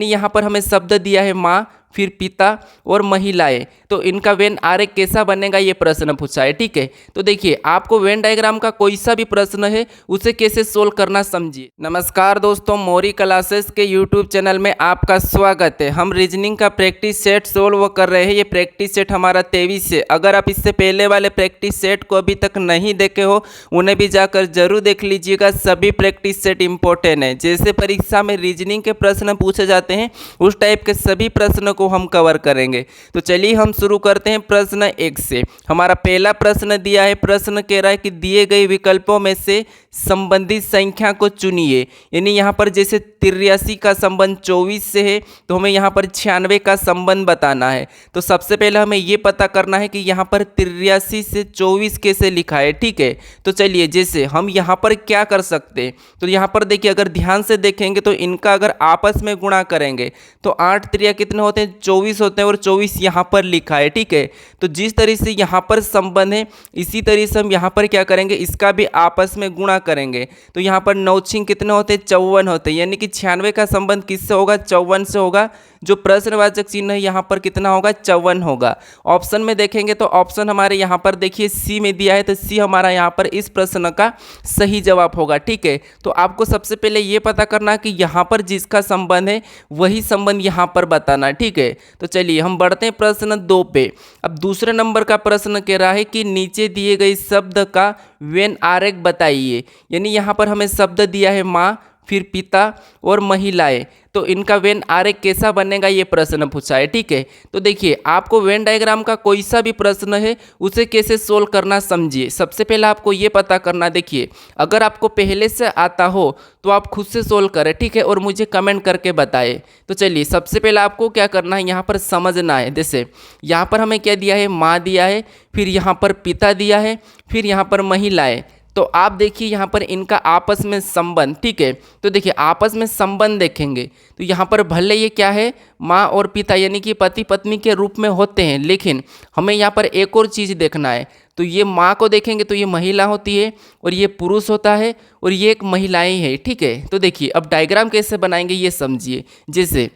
यहाँ पर हमें शब्द दिया है माँ, फिर पिता और महिलाएं, तो इनका वेन आरेख कैसा बनेगा ये प्रश्न पूछा है। ठीक है, तो देखिए आपको वेन डायग्राम का कोई सा भी प्रश्न है उसे कैसे सोल्व करना समझिए। नमस्कार दोस्तों, मौरी क्लासेस के यूट्यूब चैनल में आपका स्वागत है। हम रीजनिंग का प्रैक्टिस सेट सोल्व कर रहे हैं। ये प्रैक्टिस सेट हमारा 23 है। अगर आप इससे पहले वाले प्रैक्टिस सेट को अभी तक नहीं देखे हो उन्हें भी जाकर जरूर देख लीजिएगा। सभी प्रैक्टिस सेट इंपॉर्टेंट है। जैसे परीक्षा में रीजनिंग के प्रश्न पूछे जाते हैं उस टाइप के सभी प्रश्न को हम कवर करेंगे। तो चलिए हम शुरू करते हैं प्रश्न 1 से। हमारा पहला प्रश्न दिया है, प्रश्न कह रहा है कि दिए गए विकल्पों में से संबंधित संख्या को चुनिए। यानी यहाँ पर जैसे 83 का संबंध 24 से है तो हमें यहाँ पर 96 का संबंध बताना है। तो सबसे पहले हमें ये पता करना है कि यहाँ पर 83 से 24 कैसे लिखा है। ठीक है, तो चलिए जैसे हम यहाँ पर क्या कर सकते हैं, तो यहाँ पर देखिए अगर ध्यान से देखेंगे तो इनका अगर आपस में गुणा करेंगे तो 8 त्रिया कितने होते हैं, 24 होते हैं और 24 यहाँ पर लिखा है। ठीक है, तो जिस तरीके से यहाँ पर संबंध है इसी तरीके से हम यहाँ पर क्या करेंगे, इसका भी आपस में गुणा करेंगे। तो यहाँ पर 9 छिंग कितने होते हैं, 54 होते हैं। यानी कि 96 का संबंध किससे होगा, 54 से होगा। जो प्रश्नवाचक चिन्ह है यहाँ पर कितना होगा, 54 होगा। ऑप्शन में देखेंगे तो ऑप्शन हमारे यहाँ पर देखिए सी में दिया है, तो सी हमारा यहाँ पर इस प्रश्न का सही जवाब होगा। ठीक है, तो आपको सबसे पहले ये पता करना कि यहाँ पर जिसका संबंध है वही संबंध यहाँ पर बताना। ठीक है, तो चलिए हम बढ़ते हैं प्रश्न 2 पे। अब दूसरे नंबर का प्रश्न कह रहा है कि नीचे दिए गए शब्द का वेन आरेख बताइए। यानी यहाँ पर हमें शब्द दिया है माँ, फिर पिता और महिलाएं, तो इनका वेन आरेख कैसा बनेगा ये प्रश्न पूछा है। ठीक है, तो देखिए आपको वेन डायग्राम का कोई सा भी प्रश्न है उसे कैसे सोल्व करना समझिए। सबसे पहले आपको ये पता करना, देखिए अगर आपको पहले से आता हो तो आप खुद से सोल्व करें। ठीक है, और मुझे कमेंट करके बताएं। तो चलिए सबसे पहले आपको क्या करना है, यहाँ पर समझना है। जैसे यहाँ पर हमें क्या दिया है, माँ दिया है, फिर यहाँ पर पिता दिया है, फिर यहाँ पर महिलाएं। तो आप देखिए यहाँ पर इनका आपस में संबंध। ठीक है, तो देखिए आपस में संबंध देखेंगे तो यहाँ पर भले ये क्या है, माँ और पिता यानी कि पति पत्नी के रूप में होते हैं, लेकिन हमें यहाँ पर एक और चीज़ देखना है। तो ये माँ को देखेंगे तो ये महिला होती है और ये पुरुष होता है और ये एक महिलाएं हैं। ठीक है, तो देखिए अब डायग्राम कैसे बनाएंगे ये समझिए। जैसे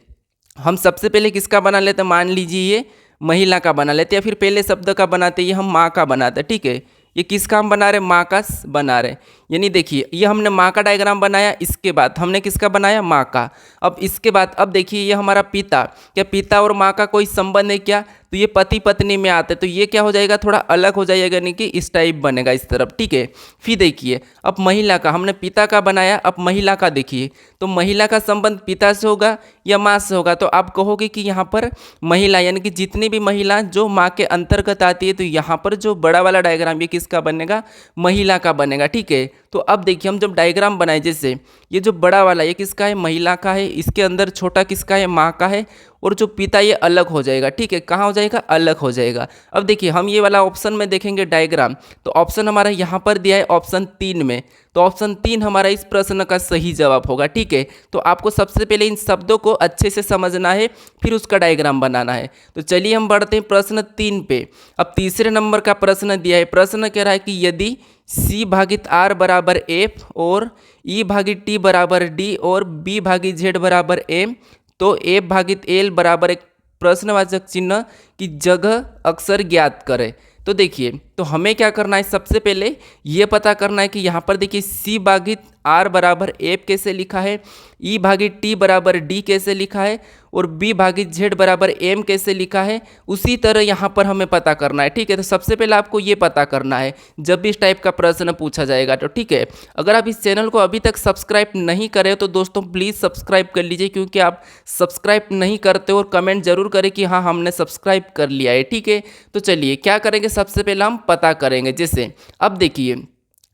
हम सबसे पहले किसका बना लेते हैं, मान लीजिए ये महिला का बना लेते, या फिर पहले शब्द का बनाते ये हम माँ का बनाते। ठीक है, ये किसका हम बना रहे, माँ का बना रहे। यानी देखिए ये हमने माँ का डायग्राम बनाया, इसके बाद हमने किसका बनाया, माँ का। अब इसके बाद अब देखिए ये हमारा पिता, क्या पिता और माँ का कोई संबंध है क्या, तो ये पति पत्नी में आते, तो ये क्या हो जाएगा, थोड़ा अलग हो जाएगा, यानी कि इस टाइप बनेगा इस तरफ। ठीक है, फिर देखिए अब महिला का, हमने पिता का बनाया, अब महिला का देखिए तो महिला का संबंध पिता से होगा या माँ से होगा, तो आप कहोगे कि यहाँ पर महिला यानी कि जितनी भी महिला जो माँ के अंतर्गत आती है, तो यहाँ पर जो बड़ा वाला डायग्राम ये किसका बनेगा, महिला का बनेगा। ठीक है, तो अब देखिए हम जब डायग्राम बनाए, जैसे ये जो बड़ा वाला ये किसका है, महिला का है, इसके अंदर छोटा किसका है, माँ का है, और जो पिता ये अलग हो जाएगा। ठीक है, कहाँ हो जाएगा, अलग हो जाएगा। अब देखिए हम ये वाला ऑप्शन में देखेंगे डायग्राम, तो ऑप्शन हमारा यहाँ पर दिया है ऑप्शन 3 में, तो ऑप्शन 3 हमारा इस प्रश्न का सही जवाब होगा। ठीक है, तो आपको सबसे पहले इन शब्दों को अच्छे से समझना है, फिर उसका डायग्राम बनाना है। तो चलिए हम बढ़ते हैं प्रश्न 3 पे। अब तीसरे नंबर का प्रश्न दिया है, प्रश्न कह रहा है कि यदि C भागित R बराबर F और E भागित T बराबर D और B भागित Z बराबर M, तो F भागित L बराबर एक प्रश्नवाचक चिन्ह की जगह अक्सर ज्ञात करें। तो देखिए तो हमें क्या करना है, सबसे पहले ये पता करना है कि यहाँ पर देखिए C भागित R बराबर F कैसे लिखा है, E भागित T बराबर D कैसे लिखा है और B भागित Z बराबर M कैसे लिखा है, उसी तरह यहाँ पर हमें पता करना है। ठीक है, तो सबसे पहले आपको ये पता करना है जब भी इस टाइप का प्रश्न पूछा जाएगा। तो ठीक है, अगर आप इस चैनल को अभी तक सब्सक्राइब नहीं करें तो दोस्तों प्लीज़ सब्सक्राइब कर लीजिए, क्योंकि आप सब्सक्राइब नहीं करते और कमेंट जरूर करें कि हाँ हमने सब्सक्राइब कर लिया है। ठीक है, तो चलिए क्या करेंगे, सबसे पहले हम पता करेंगे। जैसे अब देखिए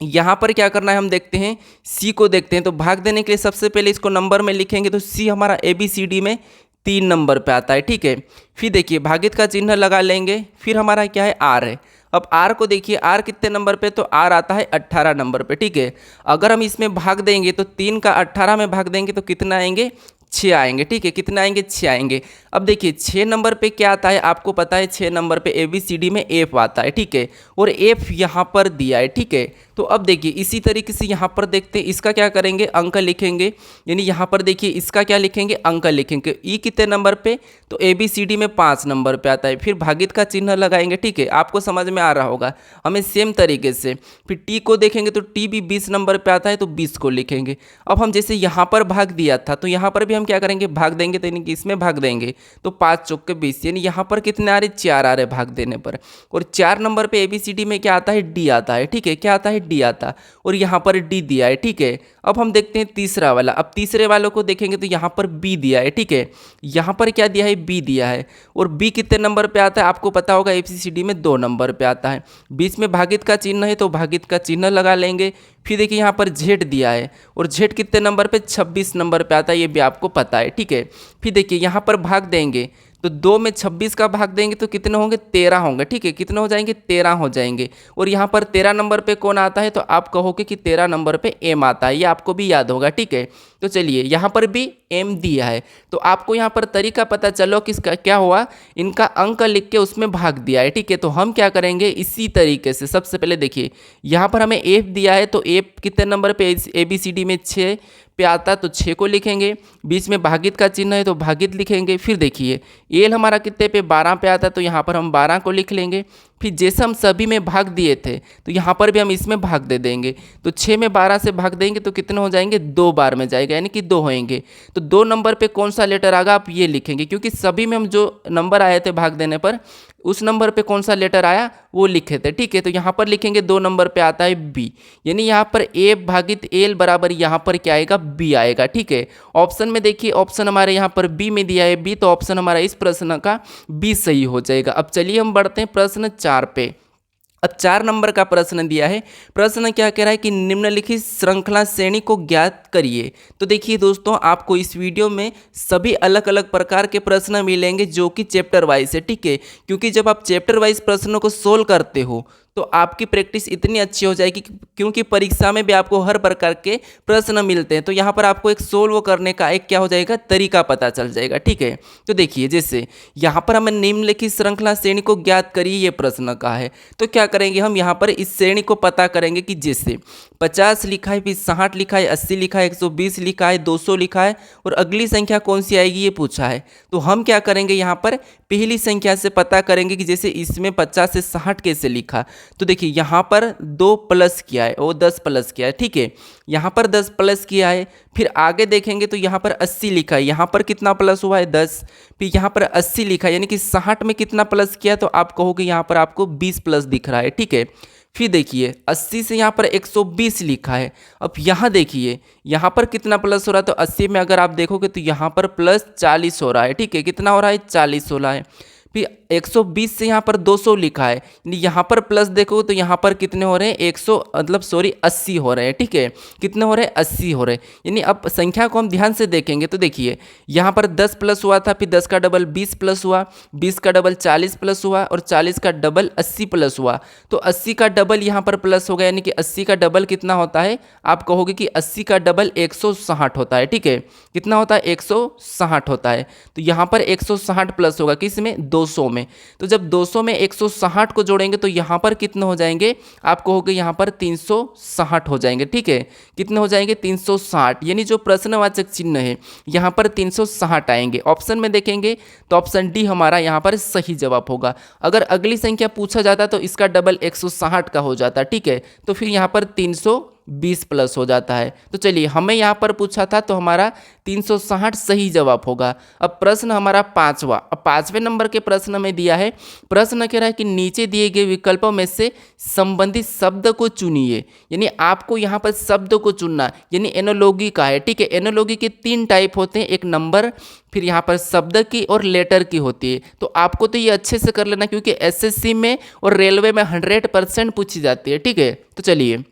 यहाँ पर क्या करना है, हम देखते हैं सी को देखते हैं। तो भाग देने के लिए सबसे पहले इसको नंबर में लिखेंगे, तो सी हमारा ABCD में 3 नंबर पे आता है। ठीक है, फिर देखिए भागित का चिन्ह लगा लेंगे, फिर हमारा क्या है, R है। अब R को देखिए, R कितने नंबर पे, तो R आता है 18 नंबर पे। ठीक है, अगर हम इसमें भाग देंगे तो 3 का 18 में भाग देंगे तो कितना आएंगे, 6 आएंगे, ठीक है। कितने आएंगे? 6 आएंगे। अब देखिए 6 नंबर पे क्या आता है, आपको पता है 6 नंबर पे ABCD में F आता है, ठीक है, और F यहाँ पर दिया है, ठीक है। तो अब देखिए इसी तरीके से यहाँ पर देखते हैं, इसका क्या करेंगे, अंक लिखेंगे, यानी यहाँ पर देखिए इसका क्या लिखेंगे, अंक लिखेंगे। ई कितने नंबर पे, तो ABCD में 5 नंबर पे आता है। फिर भागित का चिन्ह लगाएंगे, ठीक है, आपको समझ में आ रहा होगा। हमें सेम तरीके से फिर T को देखेंगे तो T भी 20 नंबर पे आता है, तो 20 को लिखेंगे। अब हम जैसे यहाँ पर भाग दिया था, तो यहाँ पर भी हम क्या करेंगे, भाग देंगे, तो यानी कि इसमें भाग देंगे, तो 5 चौक के 20, यानी यहाँ पर कितने आ रहे, 4 आ रहे भाग देने पर। और 4 नंबर पे ABCD में क्या आता है, D आता है, ठीक है, क्या आता है, D आता, और यहाँ पर D दिया है, ठीक है। अब हम देखते हैं तीसरा वाला। अब तीसरे वालों को देखेंगे तो यहाँ पर B दिया है, ठीक है, यहाँ पर क्या दिया है, B दिया है। और B कितने नंबर पे आता है, आपको पता होगा ABCD में 2 नंबर पे आता है। बीच में भागित का चिन्ह है, तो भागित का चिन्ह लगा लेंगे। फिर देखिए यहाँ पर Z दिया है, और Z कितने नंबर पे, 26 नंबर पे आता है, ये भी आपको पता है, ठीक है। फिर देखिए यहाँ पर भाग देंगे, तो 2 में 26 का भाग देंगे तो कितने होंगे, 13 होंगे, ठीक है। कितने हो जाएंगे, 13 हो जाएंगे। और यहाँ पर 13 नंबर पे कौन आता है, तो आप कहोगे कि 13 नंबर पे M आता है, ये आपको भी याद होगा, ठीक है। तो चलिए यहाँ पर भी M दिया है, तो आपको यहाँ पर तरीका पता चलो किसका क्या हुआ, इनका अंक लिख के उसमें भाग दिया है, ठीक है। तो हम क्या करेंगे, इसी तरीके से सबसे पहले देखिए यहाँ पर हमें F दिया है, तो F कितने नंबर पे, ABCD में 6 पे आता, तो 6 को लिखेंगे। बीच में भागित का चिन्ह है, तो भागित लिखेंगे। फिर देखिए एल हमारा कितने पे, 12 पे आता, तो यहाँ पर हम 12 को लिख लेंगे। फिर जैसे हम सभी में भाग दिए थे, तो यहाँ पर भी हम इसमें भाग दे देंगे। तो 6 में 12 से भाग देंगे तो कितने हो जाएंगे, 2 बार में जाएगा, यानी कि 2 होएंगे। तो 2 नंबर पे कौन सा लेटर आएगा, आप ये लिखेंगे, क्योंकि सभी में हम जो नंबर आए थे भाग देने पर, उस नंबर पे कौन सा लेटर आया वो लिखे थे, ठीक है। तो यहाँ पर लिखेंगे 2 नंबर पे आता है B, यानी यहाँ पर A भागित L बराबर यहाँ पर क्या आएगा, B आएगा, ठीक है। ऑप्शन में देखिए, ऑप्शन हमारे यहाँ पर B में दिया है B, तो ऑप्शन हमारा इस प्रश्न का B सही हो जाएगा। अब चलिए हम बढ़ते हैं प्रश्न 4 पे। अब 4 नंबर का प्रश्न दिया है। प्रश्न क्या कह रहा है कि निम्नलिखित श्रृंखला श्रेणी को ज्ञात करिए। तो देखिए दोस्तों, आपको इस वीडियो में सभी अलग अलग प्रकार के प्रश्न मिलेंगे जो कि चैप्टर वाइज है, ठीक है। क्योंकि जब आप चैप्टर वाइज प्रश्नों को सोल्व करते हो तो आपकी प्रैक्टिस इतनी अच्छी हो जाएगी, क्योंकि परीक्षा में भी आपको हर प्रकार के प्रश्न मिलते हैं। तो यहाँ पर आपको एक सोल्व करने का एक क्या हो जाएगा, तरीका पता चल जाएगा, ठीक है। तो देखिए जैसे यहाँ पर हमें निम्नलिखित श्रृंखला श्रेणी को ज्ञात करिए, ये प्रश्न का है। तो क्या करेंगे, हम यहाँ पर इस श्रेणी को पता करेंगे कि जैसे 50 लिखा है, फिर 60 लिखा है, 80 लिखा है, 120 लिखा है, 200 लिखा है, और अगली संख्या कौन सी आएगी ये पूछा है। तो हम क्या करेंगे, यहाँ पर पहली संख्या से पता करेंगे कि जैसे इसमें 50 से 60 कैसे लिखा। तो देखिए यहाँ पर 2 प्लस किया है और 10 प्लस किया है, ठीक है। यहाँ पर 10 प्लस किया है। फिर आगे देखेंगे तो यहाँ पर 80 लिखा है, यहाँ पर कितना प्लस हुआ है, 10। फिर यहाँ पर 80 लिखा है, यानी कि 60 में कितना प्लस किया, तो आप कहोगे यहाँ पर आपको 20 प्लस दिख रहा है, ठीक है। फिर देखिए 80 से यहाँ पर 120 लिखा है। अब यहाँ देखिए यहाँ पर कितना प्लस हो रहा है, तो 80 में अगर आप देखोगे तो यहाँ पर प्लस 40 हो रहा है, ठीक है। कितना हो रहा है, 40 हो रहा है। फिर 120 से यहाँ पर 200 लिखा है, यानी यहाँ पर प्लस देखो तो यहाँ पर कितने हो रहे हैं, 80 हो रहे हैं, ठीक है। कितने हो रहे हैं, 80 हो रहे हैं। यानी अब संख्या को हम ध्यान से देखेंगे तो देखिए यहाँ पर 10 प्लस हुआ था, फिर 10 का डबल 20 प्लस हुआ, 20 का डबल 40 प्लस हुआ, और 40 का डबल 80 प्लस हुआ। तो 80 का डबल यहाँ पर प्लस हो गया, यानी कि 80 का डबल कितना होता है, आप कहोगे कि 80 का डबल 160 होता है, ठीक है। कितना होता है, 160 होता है। तो यहाँ पर 160 प्लस होगा, किस में, 200 में। तो जब 200 में 160 को जोड़ेंगे तो यहाँ पर कितने हो जाएंगे, आप कहोगे यहाँ पर 360 हो जाएंगे, ठीक है। कितने हो जाएंगे, 360, यानी जो प्रश्नवाचक चिन्ह है यहाँ पर 360 आएंगे। ऑप्शन में देखेंगे तो ऑप्शन डी हमारा यहाँ पर सही जवाब होगा। अगर अगली संख्या पूछा जाता तो इसका डबल 160 का हो जाता, ठीक है। तो फिर यहाँ पर 320 प्लस हो जाता है। तो चलिए हमें यहाँ पर पूछा था तो हमारा 360 सही जवाब होगा। अब प्रश्न हमारा 5वां, अब 5वें नंबर के प्रश्न में दिया है। प्रश्न कह रहा है कि नीचे दिए गए विकल्पों में से संबंधित शब्द को चुनिए, यानी आपको यहाँ पर शब्द को चुनना, यानी एनोलॉगी का है, ठीक है। एनोलॉगी के 3 टाइप होते हैं, एक नंबर, फिर यहाँ पर शब्द की और लेटर की होती है। तो आपको तो ये अच्छे से कर लेना, क्योंकि एसएससी में और रेलवे में 100% पूछी जाती है, ठीक है। तो चलिए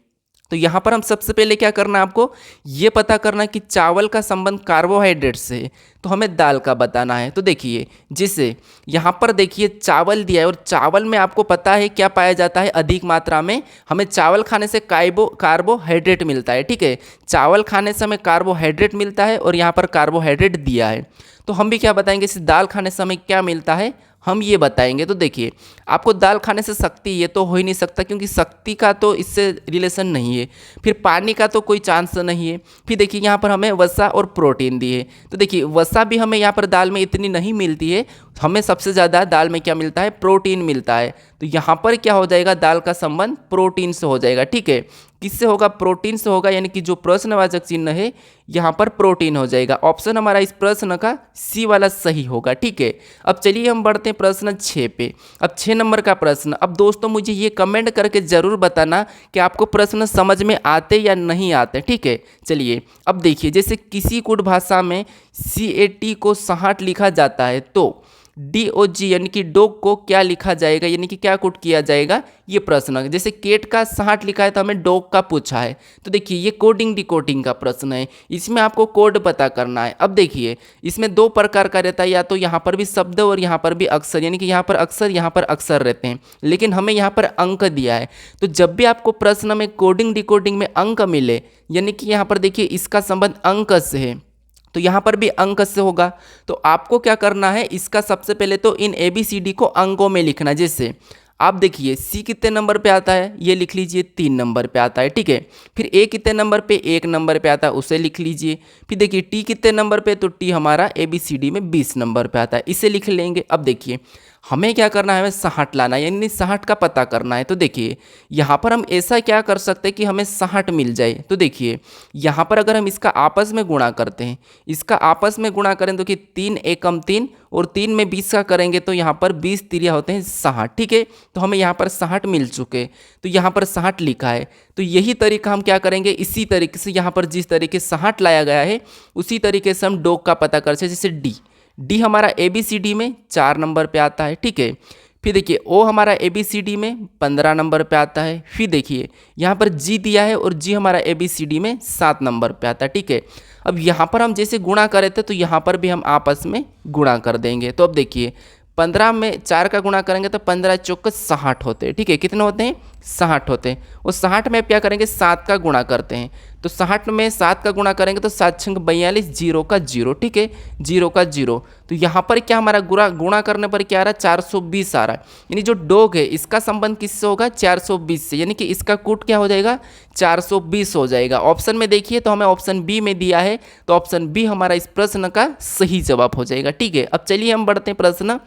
तो यहाँ पर हम सबसे पहले क्या करना है, आपको ये पता करना है कि चावल का संबंध कार्बोहाइड्रेट से है, तो हमें दाल का बताना है। तो देखिए जिसे यहाँ पर देखिए चावल दिया है और चावल में आपको पता है क्या पाया जाता है, अधिक मात्रा में हमें चावल खाने से कार्बोहाइड्रेट मिलता है। ठीक है, चावल खाने से हमें कार्बोहाइड्रेट मिलता है और यहाँ पर कार्बोहाइड्रेट दिया है। तो हम भी क्या बताएंगे, इस दाल खाने से हमें क्या मिलता है, हम ये बताएंगे। तो देखिए आपको दाल खाने से शक्ति, ये तो हो ही नहीं सकता क्योंकि शक्ति का तो इससे रिलेशन नहीं है। फिर पानी का तो कोई चांस नहीं है। फिर देखिए यहाँ पर हमें वसा और प्रोटीन दी है। तो देखिए वसा भी हमें यहाँ पर दाल में इतनी नहीं मिलती है, हमें सबसे ज़्यादा दाल में क्या मिलता है, प्रोटीन मिलता है। तो यहाँ पर क्या हो जाएगा, दाल का संबंध प्रोटीन से हो जाएगा। ठीक है, किससे होगा, प्रोटीन से होगा, यानी कि जो प्रश्नवाचक चिन्ह है यहाँ पर प्रोटीन हो जाएगा। ऑप्शन हमारा इस प्रश्न का सी वाला सही होगा। ठीक है, अब चलिए हम बढ़ते हैं प्रश्न 6 पे। अब 6 नंबर का प्रश्न। अब दोस्तों मुझे ये कमेंट करके ज़रूर बताना कि आपको प्रश्न समझ में आते या नहीं आते। ठीक है, चलिए अब देखिए, जैसे किसी कुट भाषा में CAT को 60 लिखा जाता है तो DOG यानी कि डॉग को क्या लिखा जाएगा, यानी कि क्या कुट किया जाएगा, ये प्रश्न। जैसे केट का 60 लिखा है तो हमें डॉग का पूछा है। तो देखिए ये कोडिंग डिकोडिंग का प्रश्न है, इसमें आपको कोड पता करना है। अब देखिए इसमें 2 प्रकार का रहता है, या तो यहाँ पर भी शब्द और यहाँ पर भी अक्षर, यानी कि यहाँ पर अक्षर यहाँ पर अक्षर रहते हैं, लेकिन हमें यहाँ पर अंक दिया है। तो जब भी आपको प्रश्न में कोडिंग डिकोडिंग में अंक मिले, यानी कि यहाँ पर देखिए इसका संबंध अंक से है, तो यहाँ पर भी अंक से होगा। तो आपको क्या करना है, इसका सबसे पहले तो इन ABCD को अंकों में लिखना। जैसे आप देखिए C कितने नंबर पे आता है, ये लिख लीजिए 3 नंबर पे आता है। ठीक है, फिर A कितने नंबर पे, 1 नंबर पे आता है, उसे लिख लीजिए। फिर देखिए T कितने नंबर पे, तो T हमारा ABCD में 20 नंबर पे आता है, इसे लिख लेंगे। अब देखिए हमें क्या करना है, हमें 60 लाना है, यानी 60 का पता करना है। तो देखिए यहाँ पर हम ऐसा क्या कर सकते हैं कि हमें 60 मिल जाए। तो देखिए यहाँ पर अगर हम इसका आपस में गुणा करते हैं, इसका आपस में गुणा करें तो कि 3 एकम 3 और 3 में 20 का करेंगे तो यहाँ पर 20 तिरिया होते हैं 60। ठीक है, तो हमें यहाँ पर 60 मिल चुके, तो यहाँ पर 60 लिखा है। तो यही तरीका हम क्या करेंगे, इसी तरीके से यहाँ पर जिस तरीके 60 लाया गया है उसी तरीके से हम डॉग का पता कर सकते। जैसे डी हमारा ABCD में 4 नंबर पे आता है। ठीक है, फिर देखिए O हमारा ABCD में 15 नंबर पे आता है। फिर देखिए यहाँ पर G दिया है और G हमारा ABCD में 7 नंबर पे आता है। ठीक है, अब यहाँ पर हम जैसे गुणा करे थे तो यहाँ पर भी हम आपस में गुणा कर देंगे। तो अब देखिए 15 में 4 का गुणा करेंगे तो 15 चौक 60 होते हैं। ठीक है, कितने होते हैं, 60 होते हैं। और 60 में क्या करेंगे, 7 का गुणा करते हैं, तो 60 में 7 का गुणा करेंगे तो 7 छंग 42, 0 का 0। ठीक है, 0 का 0। तो यहाँ पर क्या हमारा गुणा करने पर क्या आ रहा है, 420 आ रहा है। यानी जो डॉग है इसका संबंध किससे होगा, 420 से, यानी कि इसका कूट क्या हो जाएगा, 420 हो जाएगा। ऑप्शन में देखिए तो हमें ऑप्शन बी में दिया है, तो ऑप्शन बी हमारा इस प्रश्न का सही जवाब हो जाएगा। ठीक है, अब चलिए हम बढ़ते हैं प्रश्न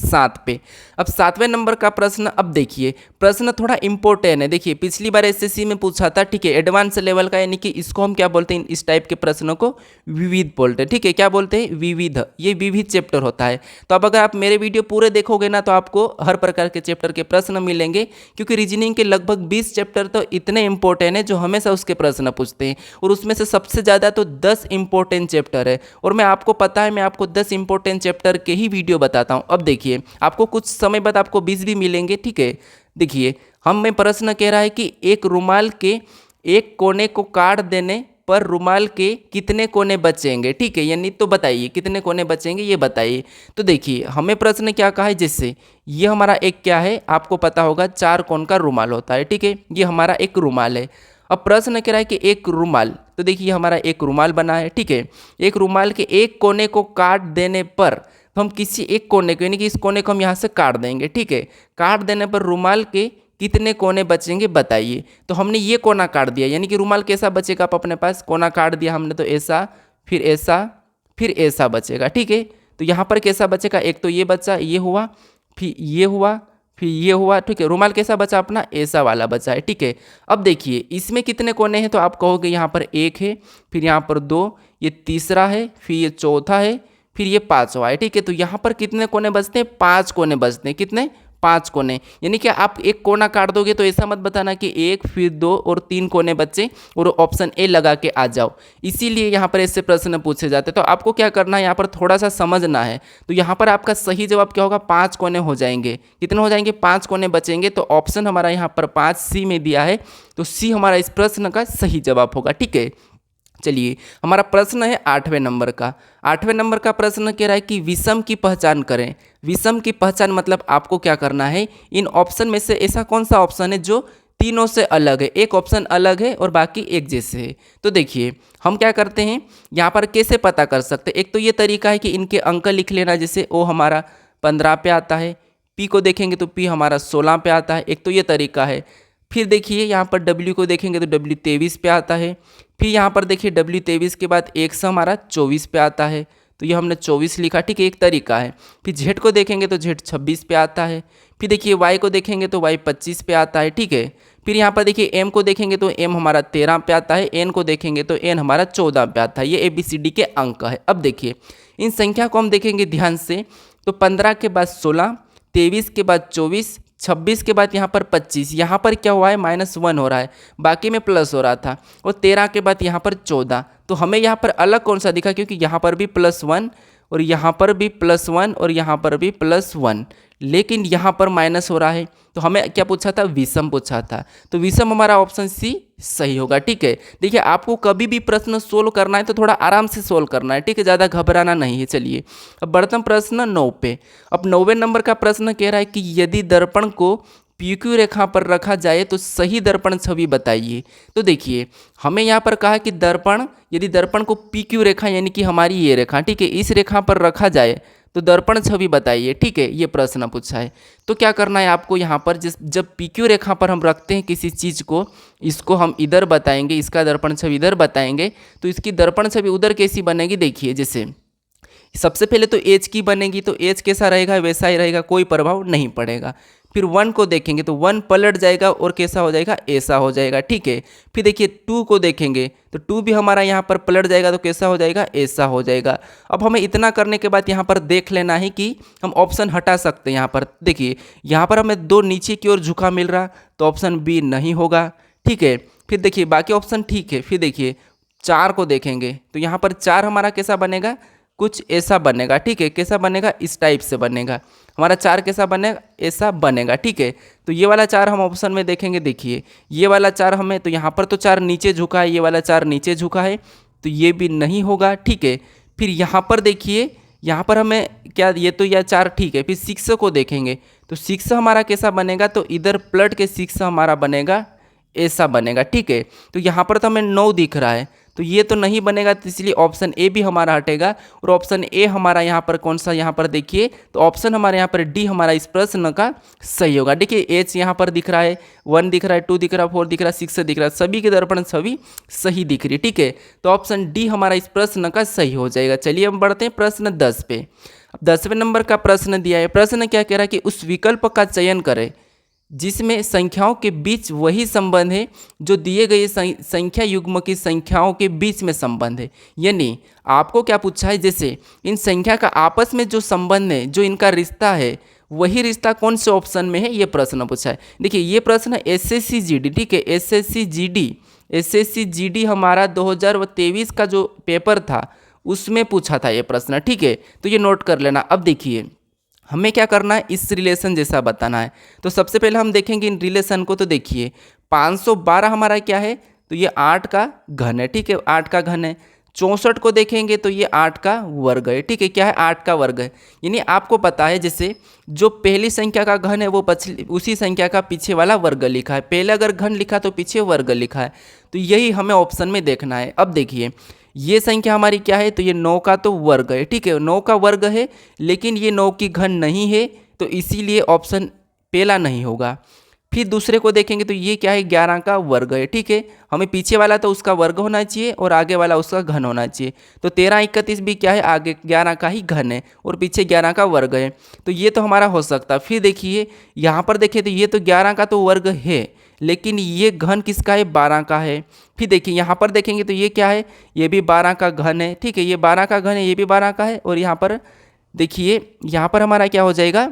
7 पे। अब 7वें नंबर का प्रश्न। अब देखिए प्रश्न थोड़ा इंपॉर्टेंट है। देखिए पिछली बार SSC में पूछा था। ठीक है, एडवांस लेवल का, यानी कि इसको हम क्या बोलते हैं, इस टाइप के प्रश्नों को विविध बोलते हैं। ठीक है, क्या बोलते हैं, विविध। ये विविध चैप्टर होता है। तो अब अगर आप मेरे वीडियो पूरे देखोगे ना तो आपको हर प्रकार के चैप्टर के प्रश्न मिलेंगे, क्योंकि रीजनिंग के लगभग 20 चैप्टर तो इतने इंपॉर्टेंट है जो हमेशा उसके प्रश्न पूछते हैं, और उसमें से सबसे ज़्यादा तो 10 इंपॉर्टेंट चैप्टर है। और मैं आपको पता है, मैं आपको 10 इंपॉर्टेंट चैप्टर के ही वीडियो बताता हूँ। अब देखिए आपको कुछ समय बाद आपको 20 भी मिलेंगे। ठीक है, देखिए हमें प्रश्न कह रहा है कि एक रुमाल के एक कोने को काट देने पर रुमाल के कितने कोने बचेंगे। ठीक है, यानी तो बताइए कितने कोने बचेंगे, ये बताइए। तो देखिए हमें प्रश्न क्या कहा है, जैसे ये हमारा एक क्या है, आपको पता होगा 4 कोण का रुमाल होता है। ठीक है, ये हमारा एक रुमाल है। अब प्रश्न कह रहा है कि एक रुमाल, तो देखिए हमारा एक रुमाल बना है। ठीक है, एक रुमाल के एक कोने को काट देने पर, तो हम किसी एक कोने को, यानी कि इस कोने को हम यहाँ से काट देंगे। ठीक है, काट देने पर रुमाल के कितने कोने बचेंगे बताइए। तो हमने ये कोना काट दिया, यानी कि रुमाल कैसा बचेगा, आप अपने पास कोना काट दिया हमने, तो ऐसा, फिर ऐसा, फिर ऐसा बचेगा। ठीक है, तो यहाँ पर कैसा बचेगा, एक तो ये बचा, ये हुआ, फिर ये हुआ, फिर ये हुआ। ठीक है, रुमाल कैसा बचा अपना, ऐसा वाला बचा है। ठीक है, अब देखिए इसमें कितने कोने हैं, तो आप कहोगे यहाँ पर 1 है, फिर यहाँ पर 2, ये तीसरा है, फिर ये चौथा है, फिर ये 5वां है। ठीक है, तो यहाँ पर कितने कोने बचते हैं, 5 कोने बचते हैं। कितने, 5 कोने, यानी कि आप एक कोना काट दोगे तो ऐसा मत बताना कि 1 फिर 2 और 3 कोने बचे और ऑप्शन ए लगा के आ जाओ। इसीलिए यहाँ पर ऐसे प्रश्न पूछे जाते हैं। तो आपको क्या करना है, यहाँ पर थोड़ा सा समझना है। तो यहाँ पर आपका सही जवाब क्या होगा, 5 कोने हो जाएंगे। कितने हो जाएंगे, 5 कोने बचेंगे। तो ऑप्शन हमारा यहाँ पर 5 सी में दिया है, तो सी हमारा इस प्रश्न का सही जवाब होगा। ठीक है, चलिए हमारा प्रश्न है 8वें नंबर का। 8वें नंबर का प्रश्न कह रहा है कि विषम की पहचान करें। विषम की पहचान मतलब आपको क्या करना है, इन ऑप्शन में से ऐसा कौन सा ऑप्शन है जो तीनों से अलग है। एक ऑप्शन अलग है और बाकी एक जैसे है। तो देखिए हम क्या करते हैं, यहाँ पर कैसे पता कर सकते हैं। एक तो ये तरीका है कि इनके अंक लिख लेना, जैसे ओ हमारा 15 पे आता है, पी को देखेंगे तो पी हमारा 16 पे आता है। एक तो ये तरीका है। फिर देखिए यहाँ पर डब्ल्यू को देखेंगे तो डब्ल्यू 23 पे आता है। फिर यहाँ पर देखिए डब्ल्यू 23 के बाद एक्स हमारा 24 पे आता है, तो ये हमने 24 लिखा। ठीक है, एक तरीका है। फिर जेड को देखेंगे तो जेड 26 पे आता है। फिर देखिए वाई को देखेंगे तो वाई 25 पे आता है। ठीक है, फिर यहाँ पर देखिए एम को देखेंगे तो एम हमारा 13 पे आता है। एन को देखेंगे तो एन हमारा 14 पे आता है। ये ABCD के अंक है। अब देखिए इन संख्या को हम देखेंगे ध्यान से, तो 15 के बाद 16, 23 के बाद 24, 26 के बाद यहाँ पर 25, यहाँ पर क्या हुआ है, -1 हो रहा है, बाकी में प्लस हो रहा था। और 13 के बाद यहाँ पर 14, तो हमें यहाँ पर अलग कौन सा दिखा, क्योंकि यहाँ पर भी +1 और यहाँ पर भी +1 और यहाँ पर भी +1, लेकिन यहाँ पर माइनस हो रहा है। तो हमें क्या पूछा था, विषम पूछा था। तो विषम हमारा ऑप्शन सी सही होगा। ठीक है, देखिए आपको कभी भी प्रश्न सोल्व करना है तो थोड़ा आराम से सोल्व करना है। ठीक है, ज़्यादा घबराना नहीं है। चलिए अब बढ़ते हैं प्रश्न 9 पे। अब 9वें नंबर का प्रश्न कह रहा है कि यदि दर्पण को PQ रेखा पर रखा जाए तो सही दर्पण छवि बताइए। तो देखिए हमें यहाँ पर कहा कि दर्पण, यदि दर्पण को PQ रेखा यानी कि हमारी ये रेखा, ठीक है, इस रेखा पर रखा जाए तो दर्पण छवि बताइए। ठीक है, ये प्रश्न पूछा है। तो क्या करना है आपको यहाँ पर, जब PQ रेखा पर हम रखते हैं किसी चीज़ को, इसको हम इधर बताएंगे, इसका दर्पण छवि इधर बताएंगे, तो इसकी दर्पण छवि उधर कैसी बनेगी। देखिए जैसे सबसे पहले तो एज की बनेगी, तो एज कैसा रहेगा वैसा ही रहेगा, कोई प्रभाव नहीं पड़ेगा। फिर 1 को देखेंगे तो 1 पलट जाएगा और कैसा हो जाएगा, ऐसा हो जाएगा। ठीक है, फिर देखिए 2 को देखेंगे तो 2 भी हमारा यहाँ पर पलट जाएगा, तो कैसा हो जाएगा, ऐसा हो जाएगा। अब हमें इतना करने के बाद यहाँ पर देख लेना है कि हम ऑप्शन हटा सकते हैं। यहाँ पर देखिए यहाँ पर हमें 2 नीचे की ओर झुका मिल रहा, तो ऑप्शन बी नहीं होगा। ठीक है, फिर देखिए बाकी ऑप्शन ठीक है। फिर देखिए 4 को देखेंगे तो यहाँ पर 4 हमारा कैसा बनेगा, कुछ ऐसा बनेगा। ठीक है, कैसा बनेगा, इस टाइप से बनेगा हमारा 4, कैसा बनेगा, ऐसा बनेगा। ठीक है, तो ये वाला 4 हम ऑप्शन में देखेंगे। देखिए ये वाला 4 हमें, तो यहाँ पर तो 4 नीचे झुका है, ये वाला 4 नीचे झुका है, तो ये भी नहीं होगा। ठीक है, फिर यहाँ पर देखिए, यहाँ पर हमें क्या, ये तो यह 4 ठीक है। फिर 6 को देखेंगे तो 6 हमारा कैसा बनेगा, तो इधर पलट के 6 हमारा बनेगा, ऐसा बनेगा। ठीक है, तो यहाँ पर तो हमें 9 दिख रहा है, तो ये तो नहीं बनेगा, तो इसलिए ऑप्शन ए भी हमारा हटेगा। और ऑप्शन ए हमारा यहाँ पर कौन सा, यहाँ पर देखिए तो ऑप्शन हमारे यहाँ पर डी हमारा इस प्रश्न का सही होगा। देखिए एच यहाँ पर दिख रहा है, 1 दिख रहा है, 2 दिख रहा है, 4 दिख रहा है, 6 दिख रहा है, सभी के दर्पण छवि सही दिख रही है। ठीक है, तो ऑप्शन डी हमारा इस प्रश्न का सही हो जाएगा। चलिए हम बढ़ते हैं प्रश्न 10 पे। अब 10वें नंबर का प्रश्न दिया है। प्रश्न क्या कह रहा है कि उस विकल्प का चयन करें जिसमें संख्याओं के बीच वही संबंध है जो दिए गए संख्या युग्म की संख्याओं के बीच में संबंध है। यानी आपको क्या पूछा है, जैसे इन संख्या का आपस में जो संबंध है, जो इनका रिश्ता है, वही रिश्ता कौन से ऑप्शन में है, ये प्रश्न पूछा है। देखिए ये प्रश्न SSC GD, ठीक है, SSC GD हमारा 2023 का जो पेपर था उसमें पूछा था ये प्रश्न। ठीक है, तो ये नोट कर लेना। अब देखिए हमें क्या करना है, इस रिलेशन जैसा बताना है। तो सबसे पहले हम देखेंगे इन रिलेशन को। तो देखिए 512 हमारा क्या है, तो ये 8 का घन है। ठीक है, 8 का घन है। 64 को देखेंगे तो ये 8 का वर्ग है। ठीक है, क्या है, 8 का वर्ग है। यानी आपको पता है जैसे जो पहली संख्या का घन है वो उसी संख्या का पीछे वाला वर्ग लिखा है। पहले अगर घन लिखा तो पीछे वर्ग लिखा है, तो यही हमें ऑप्शन में देखना है। अब देखिए ये संख्या हमारी क्या है, तो ये 9 का तो वर्ग है। ठीक है, 9 का वर्ग है, लेकिन ये 9 की घन नहीं है, तो इसीलिए ऑप्शन पहला नहीं होगा। फिर दूसरे को देखेंगे तो ये क्या है, 11 का वर्ग है। ठीक है, हमें पीछे वाला तो उसका वर्ग होना चाहिए और आगे वाला उसका घन होना चाहिए। तो 13, 31 भी क्या है, आगे 11 का ही घन है और पीछे 11 का वर्ग है, तो ये तो हमारा हो सकता है। फिर देखिए यहाँ पर देखिए तो ये तो 11 का तो वर्ग है, लेकिन ये घन किसका है, 12 का है। फिर देखिए यहाँ पर देखेंगे तो ये क्या है, ये भी 12 का घन है। ठीक है, ये 12 का घन है, ये भी 12 का है। और यहाँ पर देखिए यहाँ पर हमारा क्या हो जाएगा,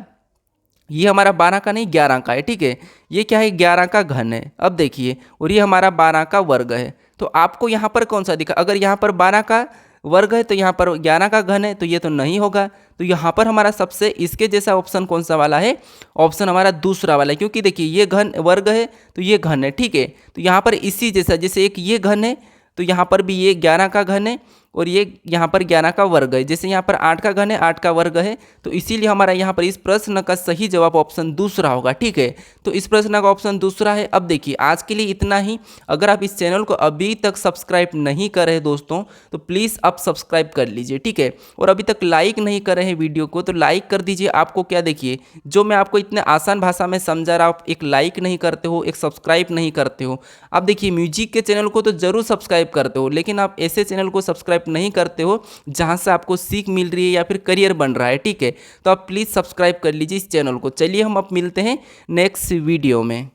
ये हमारा 12 का नहीं 11 का है, ठीक है। ये क्या है, 11 का घन है। अब देखिए, और ये हमारा 12 का वर्ग है। तो आपको यहाँ पर कौन सा दिखा, अगर यहाँ पर 12 का वर्ग है तो यहाँ पर 11 का घन है, तो ये तो नहीं होगा। तो यहाँ पर हमारा सबसे इसके जैसा ऑप्शन कौन सा वाला है, ऑप्शन हमारा दूसरा वाला है, क्योंकि देखिए ये घन वर्ग है तो ये घन है, ठीक है। तो यहाँ पर इसी जैसा, जैसे एक ये घन है तो यहाँ पर भी ये 11 का घन है और ये यहाँ पर 11 का वर्ग है। जैसे यहाँ पर 8 का घन है, 8 का वर्ग है, तो इसीलिए हमारा यहाँ पर इस प्रश्न का सही जवाब ऑप्शन दूसरा होगा, ठीक है। तो इस प्रश्न का ऑप्शन दूसरा है। अब देखिए, आज के लिए इतना ही। अगर आप इस चैनल को अभी तक सब्सक्राइब नहीं कर रहे दोस्तों, तो प्लीज़ आप सब्सक्राइब कर लीजिए, ठीक है। और अभी तक लाइक नहीं कर रहे हैं वीडियो को, तो लाइक कर दीजिए। आपको क्या, देखिए जो मैं आपको इतने आसान भाषा में समझा रहा, आप एक लाइक नहीं करते हो, एक सब्सक्राइब नहीं करते हो। आप देखिए, म्यूजिक के चैनल को तो जरूर सब्सक्राइब करते हो, लेकिन आप ऐसे चैनल को सब्सक्राइब नहीं करते हो जहां से आपको सीख मिल रही है या फिर करियर बन रहा है, ठीक है। तो आप प्लीज़ सब्सक्राइब कर लीजिए इस चैनल को। चलिए हम अब मिलते हैं नेक्स्ट वीडियो में।